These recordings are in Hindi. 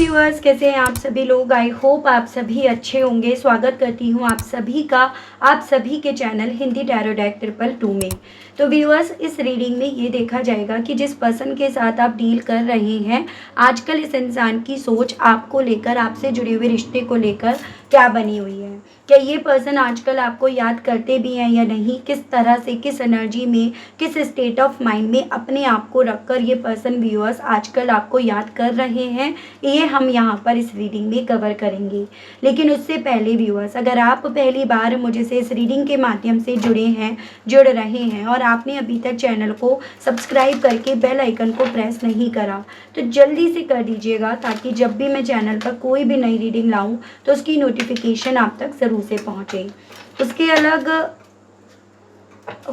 व्यूअर्स, कैसे हैं आप सभी लोग। आई होप आप सभी अच्छे होंगे। स्वागत करती हूँ आप सभी का आप सभी के चैनल हिंदी टैरो डेक 222 में। तो व्यूअर्स, इस रीडिंग में ये देखा जाएगा कि जिस पर्सन के साथ आप डील कर रहे हैं, आजकल इस इंसान की सोच आपको लेकर, आपसे जुड़े हुए रिश्ते को लेकर क्या बनी हुई है। क्या ये पर्सन आजकल आपको याद करते भी हैं या नहीं, किस तरह से, किस एनर्जी में, किस स्टेट ऑफ माइंड में अपने आप को रखकर ये पर्सन व्यूअर्स आजकल आपको याद कर रहे हैं, ये हम यहाँ पर इस रीडिंग में कवर करेंगे। लेकिन उससे पहले व्यूअर्स, अगर आप पहली बार मुझे से इस रीडिंग के माध्यम से जुड़ रहे हैं और आपने अभी तक चैनल को सब्सक्राइब करके बेल आइकन को प्रेस नहीं करा, तो जल्दी से कर दीजिएगा, ताकि जब भी मैं चैनल पर कोई भी नई रीडिंग लाऊं तो उसकी नोटिफिकेशन आप तक ज़रूर से पहुंचे। उसके अलग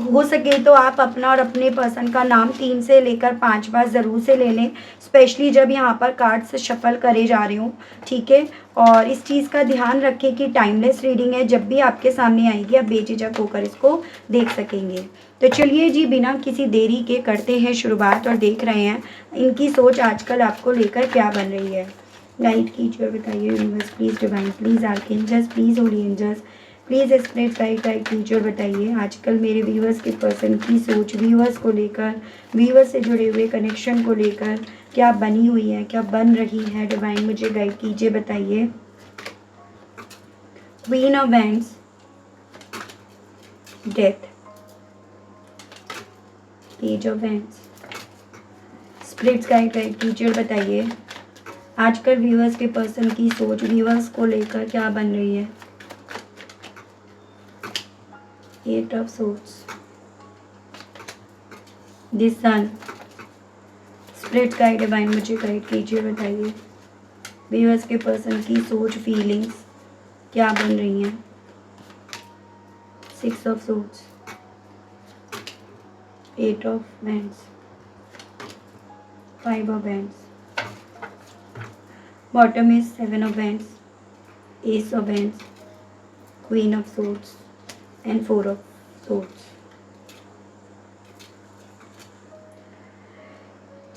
हो सके तो आप अपना और अपने पर्सन का नाम 3 से लेकर 5 बार ज़रूर से ले लें, स्पेशली जब यहाँ पर कार्ड्स शफल करे जा रहे हों, ठीक है। और इस चीज़ का ध्यान रखें कि टाइमलेस रीडिंग है, जब भी आपके सामने आएगी आप बेझिझक होकर इसको देख सकेंगे। तो चलिए जी, बिना किसी देरी के करते हैं शुरुआत और देख रहे हैं इनकी सोच आजकल आपको लेकर क्या बन रही है। गाइड कीजिए और बताइए universe please, divine please, archangels please, holy angels please spirit guide कीजिए और बताइए आजकल मेरे व्यूअर्स के पर्सन की सोच, व्यूअर्स को लेकर, व्यूअर्स से जुड़े हुए कनेक्शन को लेकर क्या बनी हुई है, क्या बन रही है। डिवाइन मुझे गाइड कीजिए, बताइए। Queen of wands, death, page of wands, स्प्रिट्स guide कीजिए और बताइए आजकल व्यूअर्स के पर्सन की सोच, व्यूअर्स को लेकर क्या बन रही है। 8 of Swords, The Sun, spirit guide divine मुझे गाइड कीजिए, बताइए व्यूअर्स के पर्सन की सोच, फीलिंग्स क्या बन रही हैं। 6 of Swords, 8 of Wands, 5 of Wands, bottom is 7 of Wands, Ace of Wands, Queen of Swords and 4 of Swords।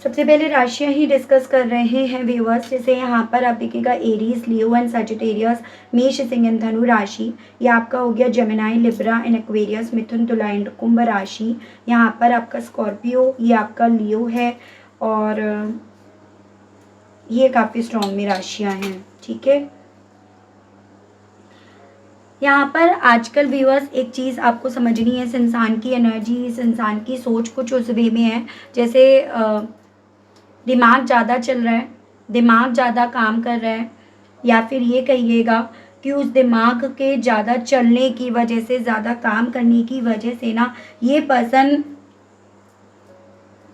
सबसे पहले राशियां ही डिस्कस कर रहे हैं व्यूअर्स। जैसे यहाँ पर आप देखिएगा एरीज, लियो एंड सजिटेरियस, मेष, सिंह एंड धनु राशि। ये आपका हो गया जेमिनाई, लिब्रा एंड एक्वेरियस, मिथुन, तुला एंड कुंभ राशि। यहाँ पर आपका स्कॉर्पियो, ये आपका लियो है और ये काफ़ी स्ट्रॉन्ग में राशियाँ हैं, ठीक है। यहाँ पर आजकल व्यूअर्स एक चीज़ आपको समझनी है, इस इंसान की एनर्जी, इस इंसान की सोच कुछ उस वे में है जैसे दिमाग ज़्यादा चल रहा है, दिमाग ज़्यादा काम कर रहा है, या फिर ये कहिएगा कि उस दिमाग के ज़्यादा चलने की वजह से, ज़्यादा काम करने की वजह से ना, ये पर्सन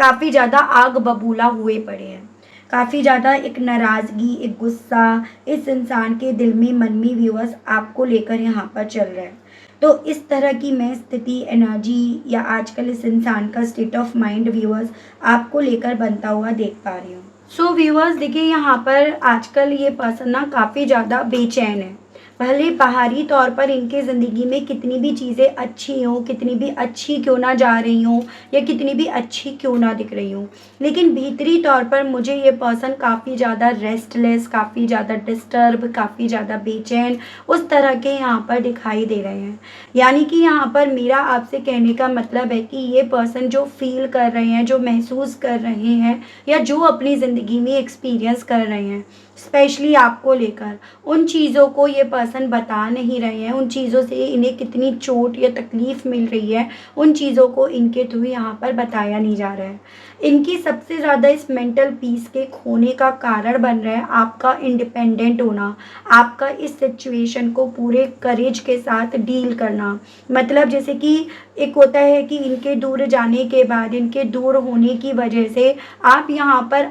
काफ़ी ज़्यादा आग बबूला हुए पड़े हैं। काफ़ी ज़्यादा एक नाराज़गी, एक गुस्सा इस इंसान के दिल में, मन में व्यूअर्स आपको लेकर यहाँ पर चल रहा है। तो इस तरह की मैं स्थिति, एनर्जी या आजकल इस इंसान का स्टेट ऑफ माइंड व्यूअर्स आपको लेकर बनता हुआ देख पा रही हूँ। सो व्यूअर्स देखिए, यहाँ पर आजकल ये पर्सन ना काफ़ी ज़्यादा बेचैन है। भले बाहरी तौर पर इनके ज़िंदगी में कितनी भी चीज़ें अच्छी हों, कितनी भी अच्छी क्यों ना जा रही हों या कितनी भी अच्छी क्यों ना दिख रही हों, लेकिन भीतरी तौर पर मुझे ये पर्सन काफ़ी ज़्यादा रेस्टलेस, काफ़ी ज़्यादा डिस्टर्ब, काफ़ी ज़्यादा बेचैन उस तरह के यहाँ पर दिखाई दे रहे हैं। यानी कि यहाँ पर मेरा आपसे कहने का मतलब है कि ये पर्सन जो फील कर रहे हैं, जो महसूस कर रहे हैं या जो अपनी ज़िंदगी में एक्सपीरियंस कर रहे हैं, स्पेशली आपको लेकर, उन चीज़ों को ये पर्सन बता नहीं रहे हैं। उन चीज़ों से इन्हें कितनी चोट या तकलीफ़ मिल रही है, उन चीज़ों को इनके थ्रू यहाँ पर बताया नहीं जा रहा है। इनकी सबसे ज़्यादा इस मेंटल पीस के खोने का कारण बन रहा है आपका इंडिपेंडेंट होना, आपका इस सिचुएशन को पूरे करेज के साथ डील करना। मतलब जैसे कि एक होता है कि इनके दूर जाने के बाद, इनके दूर होने की वजह से आप यहाँ पर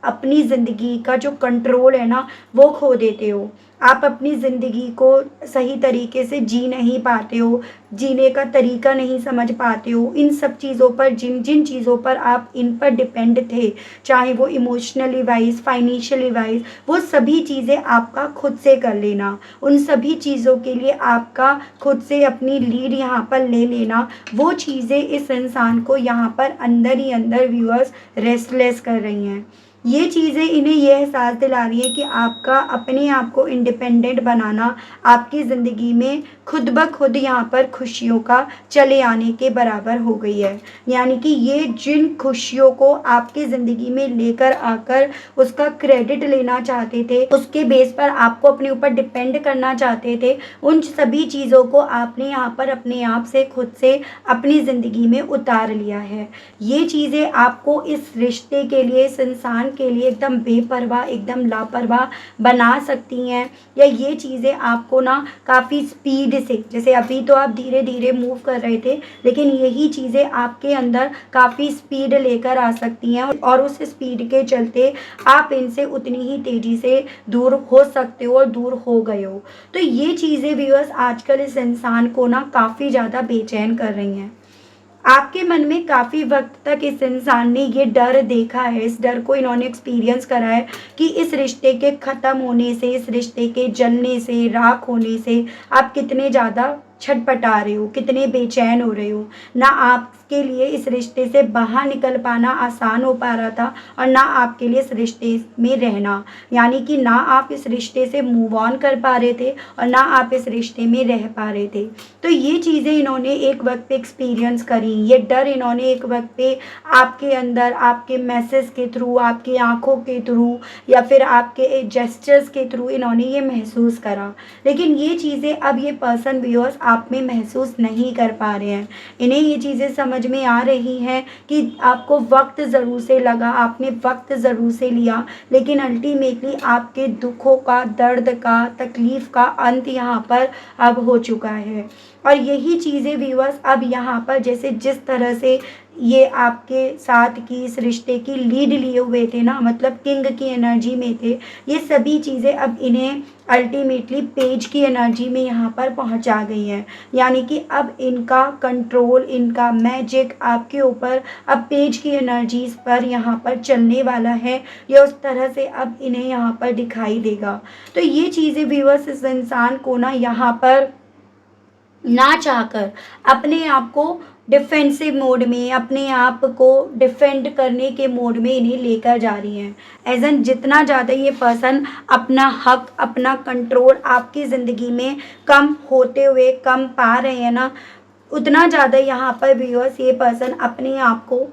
अपनी ज़िंदगी का जो कंट्रोल है ना, वो खो देते हो। आप अपनी ज़िंदगी को सही तरीके से जी नहीं पाते हो, जीने का तरीका नहीं समझ पाते हो। इन सब चीज़ों पर, जिन जिन चीज़ों पर आप इन पर डिपेंड थे, चाहे वो इमोशनली वाइज, फाइनेंशियली वाइज, वो सभी चीज़ें आपका खुद से कर लेना, उन सभी चीज़ों के लिए आपका खुद से अपनी लीड यहाँ पर ले लेना, वो चीज़ें इस इंसान को यहाँ पर अंदर ही अंदर व्यूअर्स रेस्टलेस कर रही हैं। ये चीज़ें इन्हें ये एहसास दिला रही है कि आपका अपने आप को इंडिपेंडेंट बनाना आपकी ज़िंदगी में खुद ब खुद यहाँ पर खुशियों का चले आने के बराबर हो गई है। यानी कि ये जिन खुशियों को आपकी ज़िंदगी में लेकर आकर उसका क्रेडिट लेना चाहते थे, उसके बेस पर आपको अपने ऊपर डिपेंड करना चाहते थे, उन सभी चीज़ों को आपने यहाँ पर अपने आप से खुद से अपनी ज़िंदगी में उतार लिया है। ये चीज़ें आपको इस रिश्ते के लिए, इस इंसान के लिए एकदम बेपरवाह, एकदम लापरवाह बना सकती हैं, या ये चीज़ें आपको ना काफ़ी स्पीड से, जैसे अभी तो आप धीरे धीरे मूव कर रहे थे, लेकिन यही चीज़ें आपके अंदर काफ़ी स्पीड लेकर आ सकती हैं और उस स्पीड के चलते आप इनसे उतनी ही तेज़ी से दूर हो सकते हो और दूर हो गए हो। तो ये चीज़ें व्यूअर्स आजकल इस इंसान को ना काफ़ी ज़्यादा बेचैन कर रही हैं। आपके मन में काफ़ी वक्त तक इस इंसान ने ये डर देखा है, इस डर को इन्होंने एक्सपीरियंस करा है कि इस रिश्ते के ख़त्म होने से, इस रिश्ते के जलने से, राख होने से आप कितने ज़्यादा छटपटा रहे हो, कितने बेचैन हो रहे हो। ना आपके लिए इस रिश्ते से बाहर निकल पाना आसान हो पा रहा था और ना आपके लिए इस रिश्ते में रहना, यानी कि ना आप इस रिश्ते से मूव ऑन कर पा रहे थे और ना आप इस रिश्ते में रह पा रहे थे। तो ये चीज़ें इन्होंने एक वक्त पे एक्सपीरियंस करी, ये डर इन्होंने एक वक्त पे आपके अंदर, आपके मैसेज के थ्रू, आपकी आंखों के थ्रू या फिर आपके जेस्चर्स के थ्रू इन्होंने ये महसूस करा। लेकिन ये चीज़ें अब ये पर्सन व्यूअर्स आप में महसूस नहीं कर पा रहे हैं। इन्हें ये चीज़ें समझ में आ रही हैं कि आपको वक्त ज़रूर से लगा, आपने वक्त ज़रूर से लिया, लेकिन अल्टीमेटली आपके दुखों का, दर्द का, तकलीफ़ का अंत यहाँ पर अब हो चुका है। और यही चीज़ें व्यूअर्स अब यहाँ पर जैसे जिस तरह से ये आपके साथ की इस रिश्ते की लीड लिए हुए थे ना, मतलब किंग की एनर्जी में थे, ये सभी चीज़ें अब इन्हें अल्टीमेटली पेज की एनर्जी में यहाँ पर पहुँचा गई हैं। यानी कि अब इनका कंट्रोल, इनका मैजिक आपके ऊपर अब पेज की एनर्जीज़ पर यहाँ पर चलने वाला है, या उस तरह से अब इन्हें यहाँ पर दिखाई देगा। तो ये चीज़ें व्यूअर्स इस इंसान को ना यहाँ पर ना चाहकर अपने आप को डिफेंसिव मोड में, अपने आप को डिफेंड करने के मोड में इन्हें लेकर जा रही हैं। एज़ एन जितना ज़्यादा ये पर्सन अपना हक, अपना कंट्रोल आपकी ज़िंदगी में कम होते हुए कम पा रहे हैं ना, उतना ज़्यादा यहाँ पर व्यूअर्स ये पर्सन अपने आप को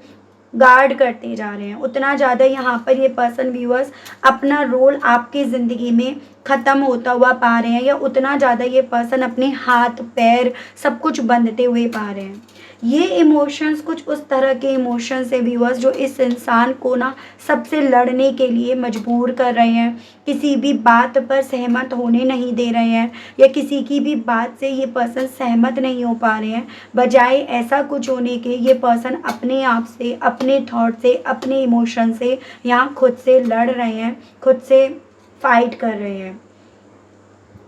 गार्ड करते जा रहे हैं, उतना ज़्यादा यहाँ पर ये पर्सन व्यूअर्स अपना रोल आपकी ज़िंदगी में ख़त्म होता हुआ पा रहे हैं, या उतना ज़्यादा ये पर्सन अपने हाथ पैर सब कुछ बंधते हुए पा रहे हैं। ये इमोशंस कुछ उस तरह के इमोशंस है व्यूअर्स जो इस इंसान को ना सबसे लड़ने के लिए मजबूर कर रहे हैं, किसी भी बात पर सहमत होने नहीं दे रहे हैं, या किसी की भी बात से ये पर्सन सहमत नहीं हो पा रहे हैं। बजाय ऐसा कुछ होने के ये पर्सन अपने आप से, अपने थॉट से, अपने इमोशन से यहाँ खुद से लड़ रहे हैं, खुद से फाइट कर रहे हैं।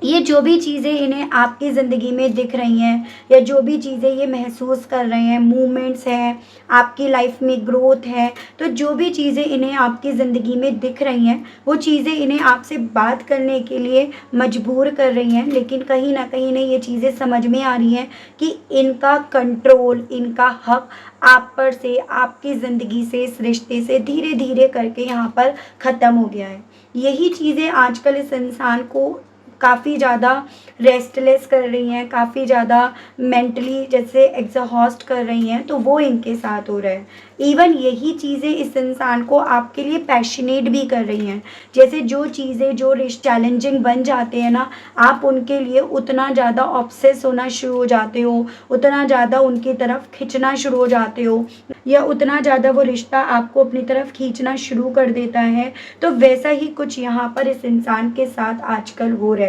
ये जो भी चीज़ें इन्हें आपकी ज़िंदगी में दिख रही हैं, या जो भी चीज़ें ये महसूस कर रहे हैं, मूवमेंट्स हैं, आपकी लाइफ में ग्रोथ है, तो जो भी चीज़ें इन्हें आपकी ज़िंदगी में दिख रही हैं, वो चीज़ें इन्हें आपसे बात करने के लिए मजबूर कर रही हैं। लेकिन कहीं ना कहीं इन्हें ये चीज़ें समझ में आ रही हैं कि इनका कंट्रोल, इनका हक आप पर से, आपकी ज़िंदगी से, इस रिश्ते से धीरे धीरे करके यहाँ पर ख़त्म हो गया है। यही चीज़ें आजकल इस इंसान को काफ़ी ज़्यादा रेस्टलेस कर रही हैं, काफ़ी ज़्यादा मेंटली जैसे एग्जॉस्ट कर रही हैं, तो वो इनके साथ हो रहा है। इवन यही चीज़ें इस इंसान को आपके लिए पैशनेट भी कर रही हैं। जैसे जो चीज़ें जो चैलेंजिंग बन जाते हैं ना, आप उनके लिए उतना ज़्यादा ऑब्सेस होना शुरू हो जाते हो, उतना ज़्यादा उनकी तरफ खिंचना शुरू हो जाते हो, या उतना ज़्यादा वो रिश्ता आपको अपनी तरफ खींचना शुरू कर देता है। तो वैसा ही कुछ यहाँ पर इस इंसान के साथ आजकल हो रहा है।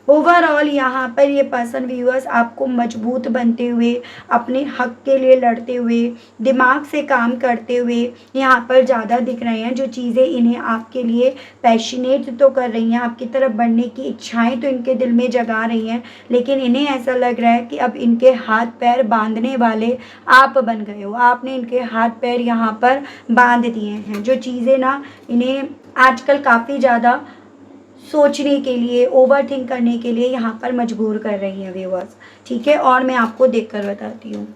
ओवरऑल यहाँ पर ये पर्सन व्यूअर्स आपको मजबूत बनते हुए, अपने हक के लिए लड़ते हुए, दिमाग से काम करते हुए यहाँ पर ज़्यादा दिख रहे हैं। जो चीज़ें इन्हें आपके लिए पैशनेट तो कर रही हैं, आपकी तरफ बढ़ने की इच्छाएं तो इनके दिल में जगा रही हैं, लेकिन इन्हें ऐसा लग रहा है कि अब इनके हाथ पैर बांधने वाले आप बन गए हो। आपने इनके हाथ पैर यहाँ पर बांध दिए हैं। जो चीज़ें ना इन्हें आजकल काफ़ी ज़्यादा सोचने के लिए, ओवर थिंक करने के लिए यहाँ पर मजबूर कर रही हैं व्यूअर्स। ठीक है, और मैं आपको देखकर बताती हूँ।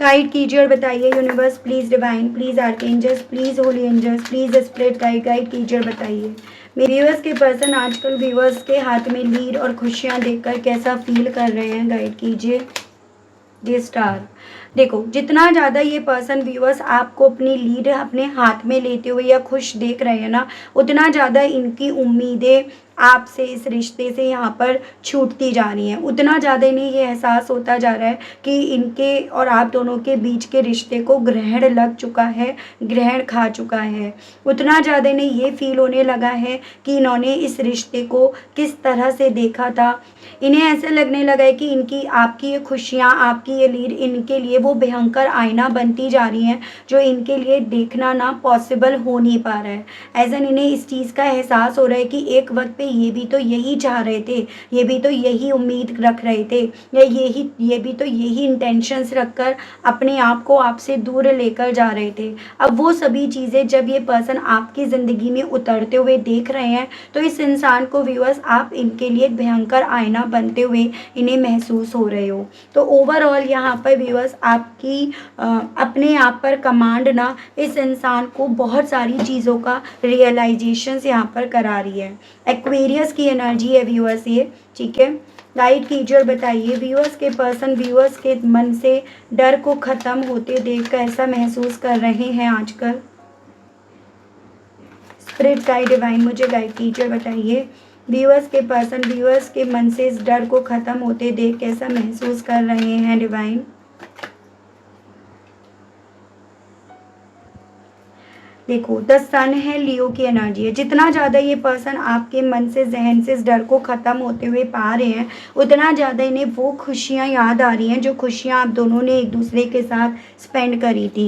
गाइड कीजिए और बताइए universe, please divine, please archangels, please holy angels, please spirit guide कीजिए और बताइए मेरे व्यूअर्स के पर्सन आजकल व्यूअर्स के हाथ में लीड और खुशियाँ देखकर कैसा फील कर रहे हैं, गाइड कीजिए। ये स्टार, देखो जितना ज़्यादा ये पर्सन व्यूअर्स आपको अपनी लीड अपने हाथ में लेते हुए या खुश देख रहे हैं ना, उतना ज़्यादा इनकी उम्मीदें आपसे, इस रिश्ते से यहाँ पर छूटती जा रही हैं। उतना ज़्यादा इन्हें ये एहसास होता जा रहा है कि इनके और आप दोनों के बीच के रिश्ते को ग्रहण लग चुका है, ग्रहण खा चुका है। उतना ज़्यादा इन्हें ये फील होने लगा है कि इन्होंने इस रिश्ते को किस तरह से देखा था। इन्हें ऐसा लगने लगा है कि इनकी आपकी ये खुशियाँ, आपकी ये लीड इनके लिए वो भयंकर आईना बनती जा रही हैं, जो इनके लिए देखना ना पॉसिबल हो नहीं पा रहा है। ऐसा इन्हें इस चीज़ का एहसास हो रहा है कि एक वक्त पे ये भी तो यही चाह रहे थे, ये भी तो यही उम्मीद रख रहे थे, या ये भी तो यही इंटेंशंस रखकर अपने आप को आपसे दूर लेकर जा रहे थे। अब वो सभी चीज़ें जब ये पर्सन आपकी ज़िंदगी में उतरते हुए देख रहे हैं, तो इस इंसान को व्यूअर्स आप इनके लिए एक भयंकर आईना बनते हुए इन्हें महसूस हो रहे हो। तो ओवरऑल यहाँ पर व्यूअर्स आपकी अपने आप पर कमांड ना इस इंसान को बहुत सारी चीज़ों का रियलाइजेशन यहाँ पर करा रही है। एक्वेरियस की एनर्जी है व्यूअर्स ये, ठीक है। गाइड कीजिए और बताइए व्यूअर्स के पर्सन व्यूअर्स के मन से डर को ख़त्म होते देख कर ऐसा महसूस कर रहे हैं आजकल। स्पिरिट गाइड डिवाइन मुझे गाइड कीजिए और बताइए व्यूअर्स के पर्सन व्यूअर्स के मन से इस डर को ख़त्म होते देख कैसा महसूस कर रहे हैं डिवाइन। देखो 10 सन है, लियो की एनर्जी है। जितना ज़्यादा ये पर्सन आपके मन से, जहन से इस डर को ख़त्म होते हुए पा रहे हैं, उतना ज़्यादा इन्हें वो खुशियाँ याद आ रही हैं जो खुशियाँ आप दोनों ने एक दूसरे के साथ स्पेंड करी थी।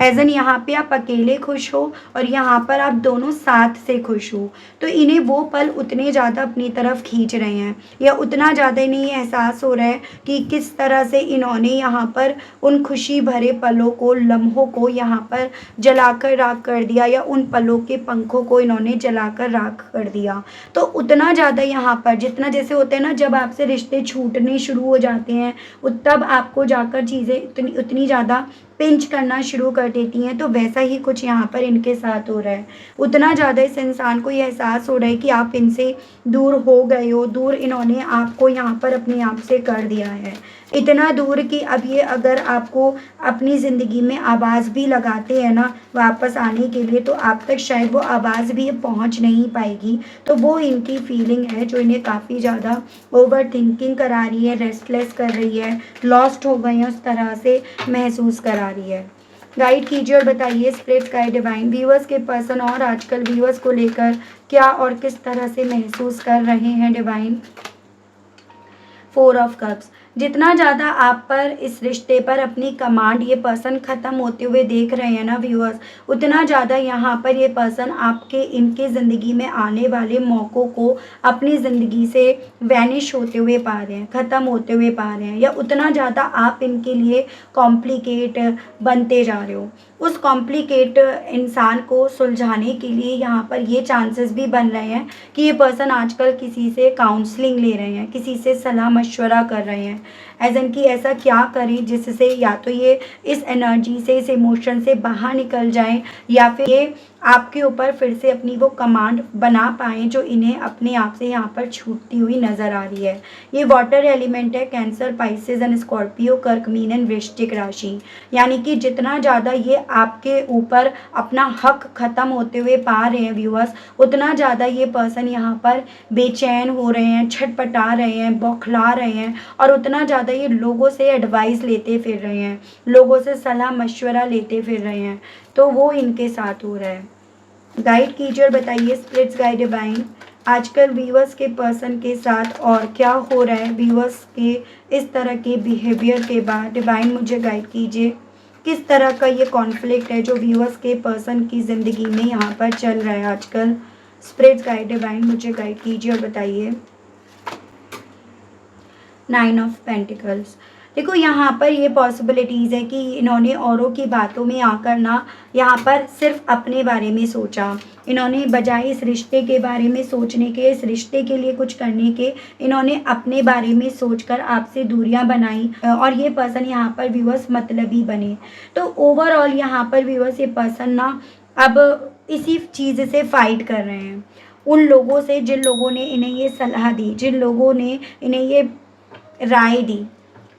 एज एन यहाँ पे आप अकेले खुश हो और यहाँ पर आप दोनों साथ से खुश हो, तो इन्हें वो पल उतने ज़्यादा अपनी तरफ खींच रहे हैं, या उतना ज़्यादा इन्हें ये एहसास हो रहा है कि किस तरह से इन्होंने यहाँ पर उन खुशी भरे पलों को, लम्हों को यहाँ पर जलाकर राख कर दिया, या उन पलों के पंखों को इन्होंने जलाकर राख कर दिया। तो उतना ज़्यादा यहाँ पर जितना जैसे होते हैं ना, जब आपसे रिश्ते छूटने शुरू हो जाते हैं तब आपको जाकर चीज़ें उतनी ज़्यादा पिंच करना शुरू कर देती हैं, तो वैसा ही कुछ यहाँ पर इनके साथ हो रहा है। उतना ज़्यादा इस इंसान को ये एहसास हो रहा है कि आप इनसे दूर हो गए हो, दूर इन्होंने आपको यहाँ पर अपने आप से कर दिया है। इतना दूर कि अब ये अगर आपको अपनी ज़िंदगी में आवाज़ भी लगाते हैं ना वापस आने के लिए, तो आप तक शायद वो आवाज़ भी पहुंच नहीं पाएगी। तो वो इनकी फीलिंग है जो इन्हें काफ़ी ज़्यादा ओवर थिंकिंग करा रही है, रेस्टलेस कर रही है, लॉस्ट हो गए हैं उस तरह से महसूस करा रही है। गाइड कीजिए और बताइए स्पिरिट गाइड डिवाइन व्यूअर्स के पर्सन और आजकल व्यूअर्स को लेकर क्या और किस तरह से महसूस कर रहे हैं डिवाइन। 4 ऑफ कप्स, जितना ज़्यादा आप पर इस रिश्ते पर अपनी कमांड ये पर्सन ख़त्म होते हुए देख रहे हैं ना व्यूअर्स, उतना ज़्यादा यहाँ पर ये पर्सन आपके इनके ज़िंदगी में आने वाले मौक़ों को अपनी ज़िंदगी से वैनिश होते हुए पा रहे हैं, ख़त्म होते हुए पा रहे हैं, या उतना ज़्यादा आप इनके लिए कॉम्प्लिकेट बनते जा रहे हो। उस कॉम्प्लिकेट इंसान को सुलझाने के लिए यहाँ पर ये चांसेस भी बन रहे हैं कि ये पर्सन आजकल किसी से काउंसलिंग ले रहे हैं, किसी से सलाह मशवरा कर रहे हैं, एज एन कि ऐसा क्या करें जिससे या तो ये इस एनर्जी से, इस इमोशन से बाहर निकल जाएं, या फिर ये आपके ऊपर फिर से अपनी वो कमांड बना पाएँ जो इन्हें अपने आप से यहाँ पर छूटती हुई नज़र आ रही है। ये वाटर एलिमेंट है, कैंसर, पाइसेस एंड स्कॉर्पियो, कर्क, मीन एंड वृश्चिक राशि। यानी कि जितना ज़्यादा ये आपके ऊपर अपना हक ख़त्म होते हुए पा रहे हैं व्यूअर्स, उतना ज़्यादा ये पर्सन यहाँ पर बेचैन हो रहे हैं, छटपटा रहे हैं, बौखला रहे हैं, और उतना ज़्यादा ये लोगों से एडवाइस लेते फिर रहे हैं, लोगों से सलाह मशवरा लेते फिर रहे हैं। तो वो इनके साथ हो रहा है। गाइड कीजिए और बताइए स्पिरिट्स गाइड डिवाइन आजकल व्यूअर्स के पर्सन के साथ और क्या हो रहा है। व्यूअर्स के इस तरह के बिहेवियर के बाद डिवाइन मुझे गाइड कीजिए किस तरह का ये कॉन्फ्लिक्ट है जो व्यूअर्स के पर्सन की ज़िंदगी में यहाँ पर चल रहा है आजकल। स्पिरिट्स गाइड डिवाइन मुझे गाइड कीजिए और बताइए। 9 ऑफ पेंटिकल्स, देखो यहाँ पर ये पॉसिबिलिटीज़ है कि इन्होंने औरों की बातों में आकर ना यहाँ पर सिर्फ अपने बारे में सोचा। इन्होंने बजाय इस रिश्ते के बारे में सोचने के, इस रिश्ते के लिए कुछ करने के, इन्होंने अपने बारे में सोचकर आपसे दूरियां बनाई और ये पर्सन यहाँ पर व्यूअर्स मतलबी बने। तो ओवरऑल यहाँ पर व्यूअर्स ये पर्सन ना अब इसी चीज़ से फाइट कर रहे हैं उन लोगों से जिन लोगों ने इन्हें ये सलाह दी, जिन लोगों ने इन्हें ये राय दी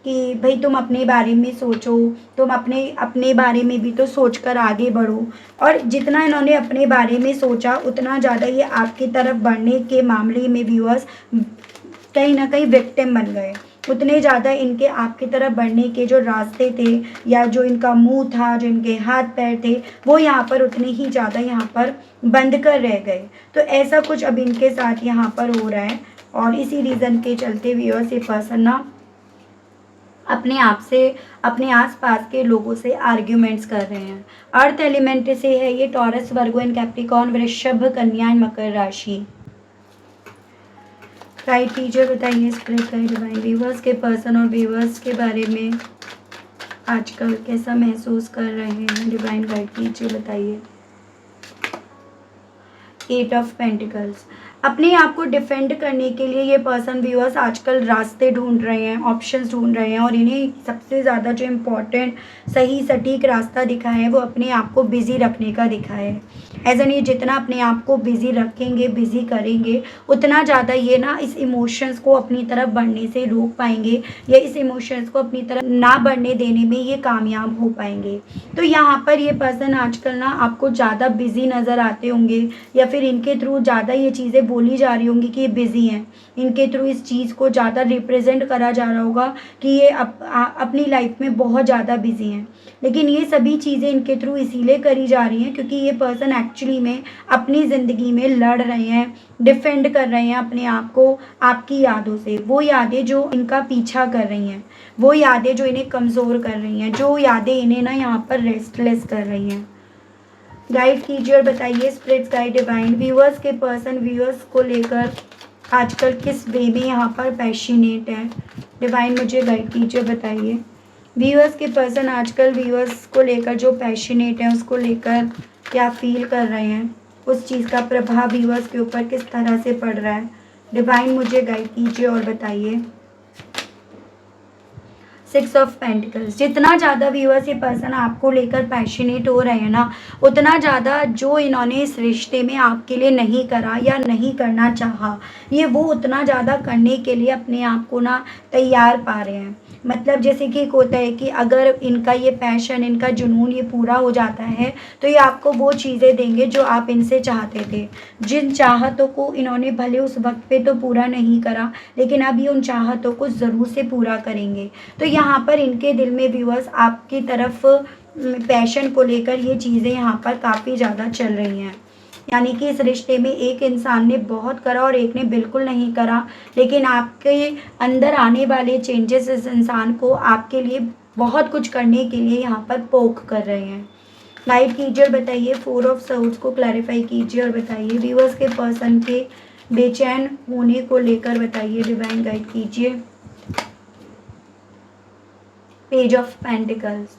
कि भाई तुम अपने बारे में सोचो, तुम अपने अपने बारे में भी तो सोचकर आगे बढ़ो। और जितना इन्होंने अपने बारे में सोचा उतना ज़्यादा ये आपकी तरफ बढ़ने के मामले में व्यूअर्स कहीं ना कहीं विक्टिम बन गए। उतने ज़्यादा इनके आपकी तरफ बढ़ने के जो रास्ते थे या जो इनका मुंह था, जो इनके हाथ पैर थे, वो यहाँ पर उतने ही ज़्यादा यहाँ पर बंद कर रह गए। तो ऐसा कुछ अब इनके साथ यहाँ पर हो रहा है और इसी रीज़न के चलते व्यूअर्स ये पर्सन ना अपने आप से, अपने आसपास के लोगों से आर्ग्यूमेंट्स कर रहे हैं। अर्थ एलिमेंट से है ये टॉरस, वर्गो एंड कैप्रिकॉर्न, वृषभ, कन्या एंड मकर राशि। गाइड टीचर बताइए स्पिरिट गाइड डिवाइन व्यूअर्स के पर्सन और व्यूअर्स के बारे में आजकल कैसा महसूस कर रहे हैं। डिवाइन गाइड टीचर बताइए। 8 ऑफ पेंटिकल्स। अपने आप को डिफेंड करने के लिए ये पर्सन व्यूअर्स आजकल रास्ते ढूंढ रहे हैं, ऑप्शंस ढूंढ रहे हैं और इन्हें सबसे ज़्यादा जो इम्पोर्टेंट सही सटीक रास्ता दिखा है वो अपने आप को बिज़ी रखने का दिखा है। एज एन ये जितना अपने आप को बिज़ी रखेंगे, बिज़ी करेंगे, उतना ज़्यादा ये ना इस इमोशंस को अपनी तरफ बढ़ने से रोक पाएंगे या इस इमोशंस को अपनी तरफ ना बढ़ने देने में ये कामयाब हो पाएंगे। तो यहाँ पर ये पर्सन आजकल ना आपको ज़्यादा बिज़ी नज़र आते होंगे या फिर इनके थ्रू ज़्यादा ये चीज़ें बोली जा रही होंगी कि ये बिज़ी हैं। इनके थ्रू इस चीज़ को ज़्यादा रिप्रेजेंट करा जा रहा होगा कि ये अपनी लाइफ में बहुत ज़्यादा बिज़ी हैं। लेकिन ये सभी चीज़ें इनके थ्रू इसीलिए करी जा रही हैं क्योंकि ये पर्सन एक्चुअली में अपनी ज़िंदगी में लड़ रहे हैं, डिफेंड कर रहे हैं अपने आप को आपकी यादों से। वो यादें जो इनका पीछा कर रही हैं, वो यादें जो इन्हें कमज़ोर कर रही हैं, जो यादें इन्हें ना यहाँ पर रेस्टलेस कर रही हैं। गाइड कीजिए और बताइए स्पिरिट्स गाइड डिवाइन व्यूअर्स के पर्सन व्यूअर्स को लेकर आजकल किस वे में यहाँ पर पैशनेट है। डिवाइन मुझे गाइड कीजिए, बताइए व्यूअर्स के पर्सन आजकल व्यूअर्स को लेकर जो पैशनेट है उसको लेकर क्या फील कर रहे हैं, उस चीज़ का प्रभाव व्यूअर्स के ऊपर किस तरह से पड़ रहा है। डिवाइन मुझे गाइड कीजिए और बताइए। 6 ऑफ पेंटिकल्स। जितना ज़्यादा व्यूअर्स ये पर्सन आपको लेकर पैशनेट हो रहे हैं ना, उतना ज़्यादा जो इन्होंने इस रिश्ते में आपके लिए नहीं करा या नहीं करना चाहा, ये वो उतना ज़्यादा करने के लिए अपने आप को ना तैयार पा रहे हैं। मतलब जैसे कि एक होता है कि अगर इनका ये पैशन, इनका जुनून ये पूरा हो जाता है तो ये आपको वो चीज़ें देंगे जो आप इनसे चाहते थे। जिन चाहतों को इन्होंने भले उस वक्त पे तो पूरा नहीं करा, लेकिन अब ये उन चाहतों को ज़रूर से पूरा करेंगे। तो यहाँ पर इनके दिल में व्यूअर्स आपकी तरफ पैशन को लेकर ये चीज़ें यहाँ पर काफ़ी ज़्यादा चल रही हैं। यानी कि इस रिश्ते में एक इंसान ने बहुत करा और एक ने बिल्कुल नहीं करा, लेकिन आपके अंदर आने वाले चेंजेस इस इंसान को आपके लिए बहुत कुछ करने के लिए यहाँ पर पोक कर रहे हैं। गाइड कीजिए और बताइए 4 ऑफ सोल्स को क्लैरिफाई कीजिए और बताइए व्यूअर्स के पर्सन के बेचैन होने को लेकर बताइए। डिवाइन गाइड कीजिए। Page of pentacles.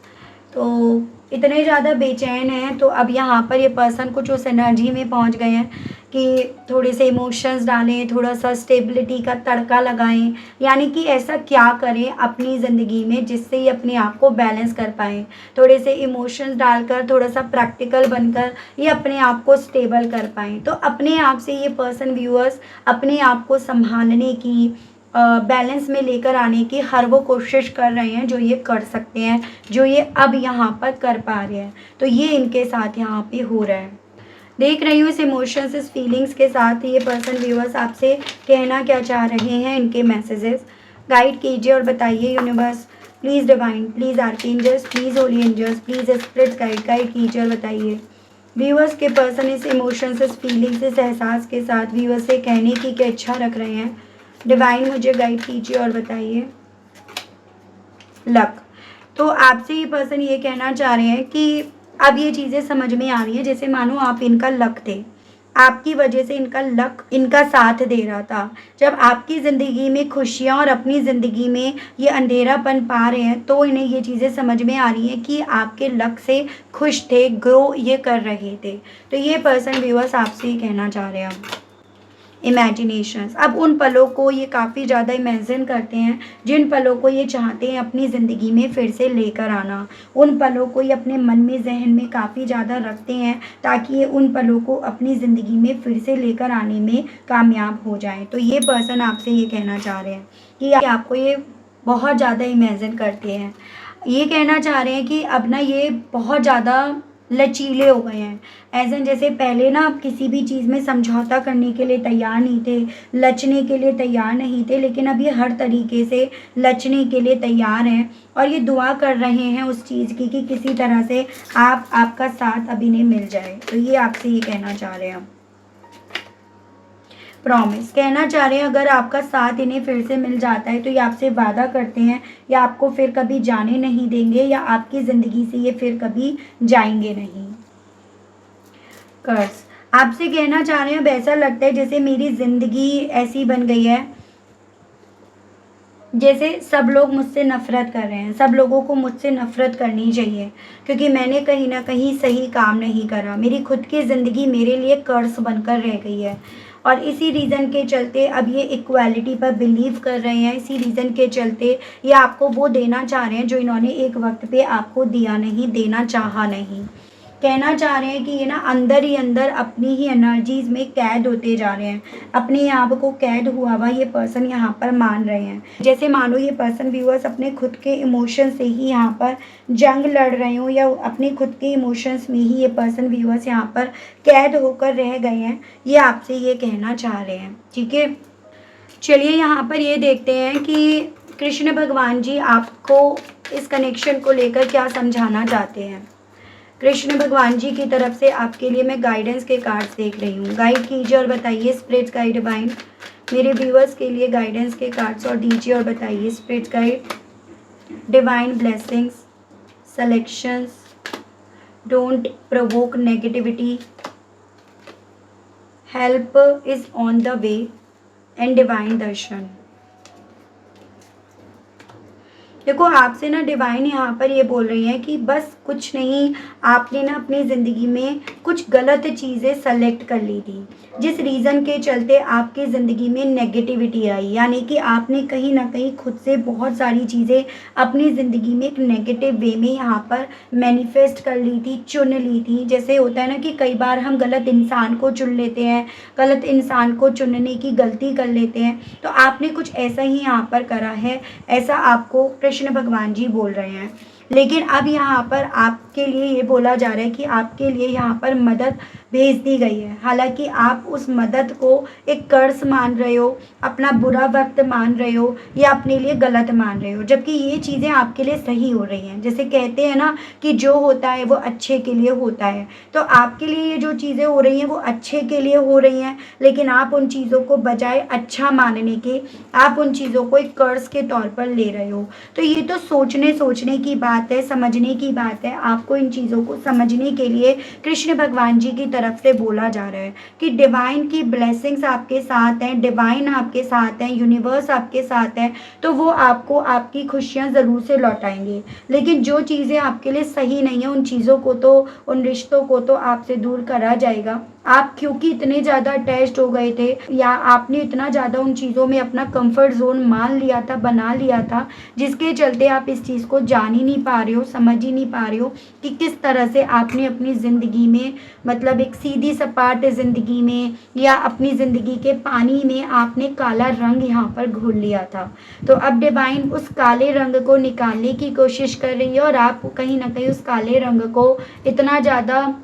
तो इतने ज़्यादा बेचैन हैं तो अब यहाँ पर ये पर्सन कुछ उस एनर्जी में पहुँच गए हैं कि थोड़े से इमोशंस डालें, थोड़ा सा स्टेबिलिटी का तड़का लगाएं। यानी कि ऐसा क्या करें अपनी ज़िंदगी में जिससे ये अपने आप को बैलेंस कर पाएँ। थोड़े से इमोशंस डालकर, थोड़ा सा प्रैक्टिकल बनकर ये अपने आप को स्टेबल कर पाएँ। तो अपने आप से ये पर्सन व्यूअर्स अपने आप को संभालने की, बैलेंस में लेकर आने की हर वो कोशिश कर रहे हैं जो ये कर सकते हैं, जो ये अब यहाँ पर कर पा रहे हैं। तो ये इनके साथ यहाँ पे हो रहा है। देख रही हूँ इस इमोशंस, इस फीलिंग्स के साथ ये पर्सन व्यूअर्स आपसे कहना क्या चाह रहे हैं, इनके मैसेजेस गाइड कीजिए और बताइए। Universe please divine, please archangels, please holy angels, please spirits guide कीजिए और बताइए व्यूअर्स के पर्सन इस इमोशंस, इस फीलिंग्स, इस एहसास के साथ व्यूअर्स से कहने की क्या इच्छा रख रहे हैं। डिवाइन मुझे गाइड कीजिए और बताइए। लक। तो आपसे ये पर्सन ये कहना चाह रहे हैं कि अब ये चीज़ें समझ में आ रही हैं जैसे मानो आप इनका लक थे। आपकी वजह से इनका लक इनका साथ दे रहा था। जब आपकी ज़िंदगी में खुशियाँ और अपनी ज़िंदगी में ये अंधेरापन पा रहे हैं, तो इन्हें ये चीज़ें समझ में आ रही हैं कि आपके लक से खुश थे, ग्रो ये कर रहे थे। तो ये पर्सन व्यूअर्स आपसे ही कहना चाह रहे हैं। इमेजिनेशंस, अब उन पलों को ये काफ़ी ज़्यादा इमेजिन करते हैं जिन पलों को ये चाहते हैं अपनी ज़िंदगी में फिर से लेकर आना। उन पलों को ये अपने मन में, जहन में काफ़ी ज़्यादा रखते हैं ताकि ये उन पलों को अपनी ज़िंदगी में फिर से लेकर आने में कामयाब हो जाएं। तो ये पर्सन आपसे ये कहना चाह रहे हैं कि आपको ये बहुत ज़्यादा इमेजिन करते हैं। ये कहना चाह रहे हैं कि अब ना ये बहुत ज़्यादा लचीले हो गए हैं। एज़ एन जैसे पहले ना आप किसी भी चीज़ में समझौता करने के लिए तैयार नहीं थे, लचने के लिए तैयार नहीं थे, लेकिन अब ये हर तरीके से लचने के लिए तैयार हैं और ये दुआ कर रहे हैं उस चीज़ की कि किसी तरह से आपका साथ अब इन्हें मिल जाए। तो ये आपसे ये कहना चाह रहे हैं। प्रॉमिस कहना चाह रहे हैं अगर आपका साथ इन्हें फिर से मिल जाता है तो ये आपसे वादा करते हैं या आपको फिर कभी जाने नहीं देंगे या आपकी ज़िंदगी से ये फिर कभी जाएंगे नहीं। कर्स, आपसे कहना चाह रहे हैं अब ऐसा लगता है जैसे मेरी ज़िंदगी ऐसी बन गई है जैसे सब लोग मुझसे नफ़रत कर रहे हैं, सब लोगों को मुझसे नफ़रत करनी चाहिए क्योंकि मैंने कहीं ना कहीं सही काम नहीं करा। मेरी खुद की ज़िंदगी मेरे लिए कर्स बनकर रह गई है और इसी रीज़न के चलते अब ये इक्वालिटी पर बिलीव कर रहे हैं। इसी रीज़न के चलते ये आपको वो देना चाह रहे हैं जो इन्होंने एक वक्त पे आपको दिया नहीं, देना चाहा नहीं। कहना चाह रहे हैं कि ये ना अंदर ही अंदर अपनी ही एनर्जीज में कैद होते जा रहे हैं, अपने आप को कैद हुआ ये पर्सन यहाँ पर मान रहे हैं। जैसे मानो ये पर्सन व्यूअर्स अपने खुद के इमोशन से ही यहाँ पर जंग लड़ रहे हो या अपने खुद के इमोशंस में ही ये पर्सन व्यूअर्स यहाँ पर कैद होकर रह गए हैं। ये आपसे ये कहना चाह रहे हैं। ठीक है, चलिए यहाँ पर ये देखते हैं कि कृष्ण भगवान जी आपको इस कनेक्शन को लेकर क्या समझाना चाहते हैं। कृष्ण भगवान जी की तरफ से आपके लिए मैं गाइडेंस के कार्ड्स देख रही हूँ। गाइड कीजिए और बताइए स्पिरिट गाइड डिवाइन मेरे व्यूअर्स के लिए गाइडेंस के कार्ड्स और दीजिए और बताइए spirit guide divine blessings selections. Don't provoke negativity, help is on the way and divine darshan. देखो आपसे ना डिवाइन यहाँ पर ये बोल रही है कि बस कुछ नहीं, आपने ना अपनी ज़िंदगी में कुछ गलत चीज़ें सेलेक्ट कर ली थी जिस रीज़न के चलते आपकी ज़िंदगी में नेगेटिविटी आई। यानी कि आपने कहीं ना कहीं खुद से बहुत सारी चीज़ें अपनी ज़िंदगी में एक नेगेटिव वे में यहाँ पर मैनिफेस्ट कर ली थी, चुन ली थी। जैसे होता है ना कि कई बार हम गलत इंसान को चुन लेते हैं, गलत इंसान को चुनने की गलती कर लेते हैं। तो आपने कुछ ऐसा ही यहाँ पर करा है, ऐसा आपको कृष्ण भगवान जी बोल रहे हैं। लेकिन अब यहाँ पर आपके लिए ये बोला जा रहा है कि आपके लिए यहाँ पर मदद भेज दी गई है। हालांकि आप उस मदद को एक कर्ज मान रहे हो, अपना बुरा वक्त मान रहे हो या अपने लिए गलत मान रहे हो, जबकि ये चीज़ें आपके लिए सही हो रही हैं। जैसे कहते हैं ना कि जो होता है वो अच्छे के लिए होता है, तो आपके लिए ये जो चीज़ें हो रही हैं वो अच्छे के लिए हो रही हैं। लेकिन आप उन चीज़ों को बजाय अच्छा मानने के, आप उन चीज़ों को एक कर्ज के तौर पर ले रहे हो। तो ये तो सोचने की बात है, समझने की बात है। आपको इन चीज़ों को समझने के लिए कृष्ण भगवान जी की तरफ से बोला जा रहा है कि डिवाइन की ब्लेसिंग्स आपके साथ हैं, डिवाइन आपके साथ हैं, यूनिवर्स आपके साथ है, तो वो आपको आपकी खुशियाँ ज़रूर से लौटाएंगे। लेकिन जो चीज़ें आपके लिए सही नहीं है उन चीज़ों को तो, उन रिश्तों को तो आपसे दूर करा जाएगा। आप क्योंकि इतने ज़्यादा अटैच्ड हो गए थे या आपने इतना ज़्यादा उन चीज़ों में अपना कंफर्ट जोन मान लिया था, बना लिया था, जिसके चलते आप इस चीज़ को जान ही नहीं पा रहे हो, समझ ही नहीं पा रहे हो कि किस तरह से आपने अपनी ज़िंदगी में, मतलब एक सीधी सपाट ज़िंदगी में या अपनी ज़िंदगी के पानी में आपने काला रंग यहाँ पर घोल लिया था। तो अब डिवाइन उस काले रंग को निकालने की कोशिश कर रही है और आप कहीं ना कहीं उस काले रंग को इतना ज़्यादा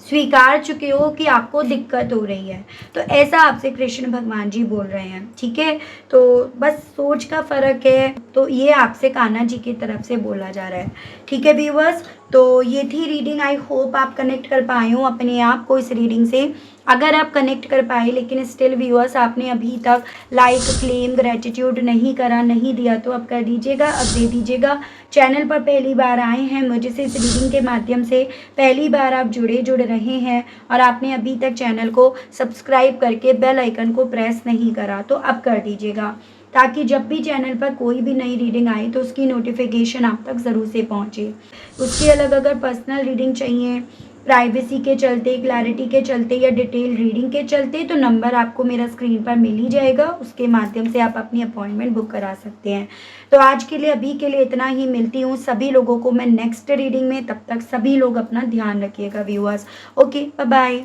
स्वीकार चुके हो कि आपको दिक्कत हो रही है। तो ऐसा आपसे कृष्ण भगवान जी बोल रहे हैं। ठीक है, तो बस सोच का फ़र्क है। तो ये आपसे कान्हा जी की तरफ से बोला जा रहा है। ठीक है व्यूअर्स, तो ये थी रीडिंग। आई होप आप कनेक्ट कर पाए हो अपने आप को इस रीडिंग से। अगर आप कनेक्ट कर पाए लेकिन स्टिल व्यूअर्स आपने अभी तक लाइक, क्लेम, ग्रेटिट्यूड नहीं करा, नहीं दिया, तो अब कर दीजिएगा, अब दे दीजिएगा। चैनल पर पहली बार आए हैं, मुझे से इस रीडिंग के माध्यम से पहली बार आप जुड़ रहे हैं और आपने अभी तक चैनल को सब्सक्राइब करके बेल आइकन को प्रेस नहीं करा, तो अब कर दीजिएगा, ताकि जब भी चैनल पर कोई भी नई रीडिंग आए तो उसकी नोटिफिकेशन आप तक ज़रूर से पहुँचे। उसके अलग अगर पर्सनल रीडिंग चाहिए, प्राइवेसी के चलते, क्लैरिटी के चलते या डिटेल रीडिंग के चलते, तो नंबर आपको मेरा स्क्रीन पर मिल ही जाएगा, उसके माध्यम से आप अपनी अपॉइंटमेंट बुक करा सकते हैं। तो आज के लिए, अभी के लिए इतना ही। मिलती हूँ सभी लोगों को मैं नेक्स्ट रीडिंग में, तब तक सभी लोग अपना ध्यान रखिएगा व्यूअर्स। Okay, bye bye.